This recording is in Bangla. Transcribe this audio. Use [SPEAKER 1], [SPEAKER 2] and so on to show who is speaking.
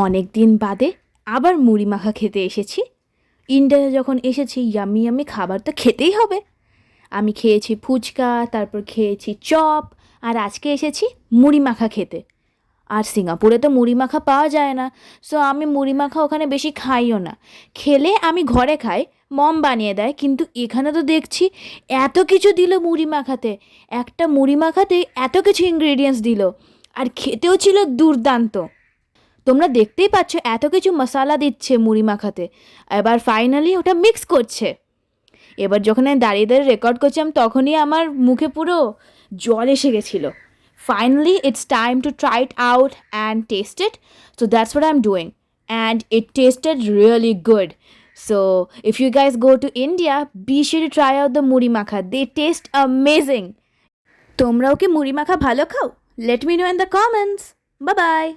[SPEAKER 1] অনেক দিন বাদে আবার মুড়ি মাখা খেতে এসেছি। ইন্ডিয়াতে যখন এসেছি ইয়াম্মি ইয়াম্মি খাবার তো খেতেই হবে। আমি খেয়েছি ফুচকা, তারপর খেয়েছি চপ, আর আজকে এসেছি মুড়ি মাখা খেতে। আর সিঙ্গাপুরে তো মুড়ি মাখা পাওয়া যায় না, সো আমি মুড়ি মাখা ওখানে বেশি খাইও না। খেলে আমি ঘরে খাই, মম বানিয়ে দেয়, কিন্তু এখানে তো দেখছি এত কিছু দিল মুড়ি মাখাতে। একটা মুড়ি মাখাতে এত কিছু ইনগ্রেডিয়েন্টস দিল, আর খেতেও ছিল দুর্দান্ত। তোমরা দেখতেই পাচ্ছ এত কিছু মশলা দিচ্ছে মুড়ি মাখাতে। এবার ফাইনালি ওটা মিক্স করছে। এবার যখন আমি দাঁড়িয়ে দাঁড়িয়ে রেকর্ড করছিলাম তখনই আমার মুখে পুরো জল এসে গেছিলো। Finally it's time to try it out and test it. So that's what I am doing, and it tasted really good. So if you guys go to India, be sure to try out the muri makha. They taste amazing. তোমরাও কি মুড়ি মাখা ভালো খাও? Let me know in the comments. Bye bye.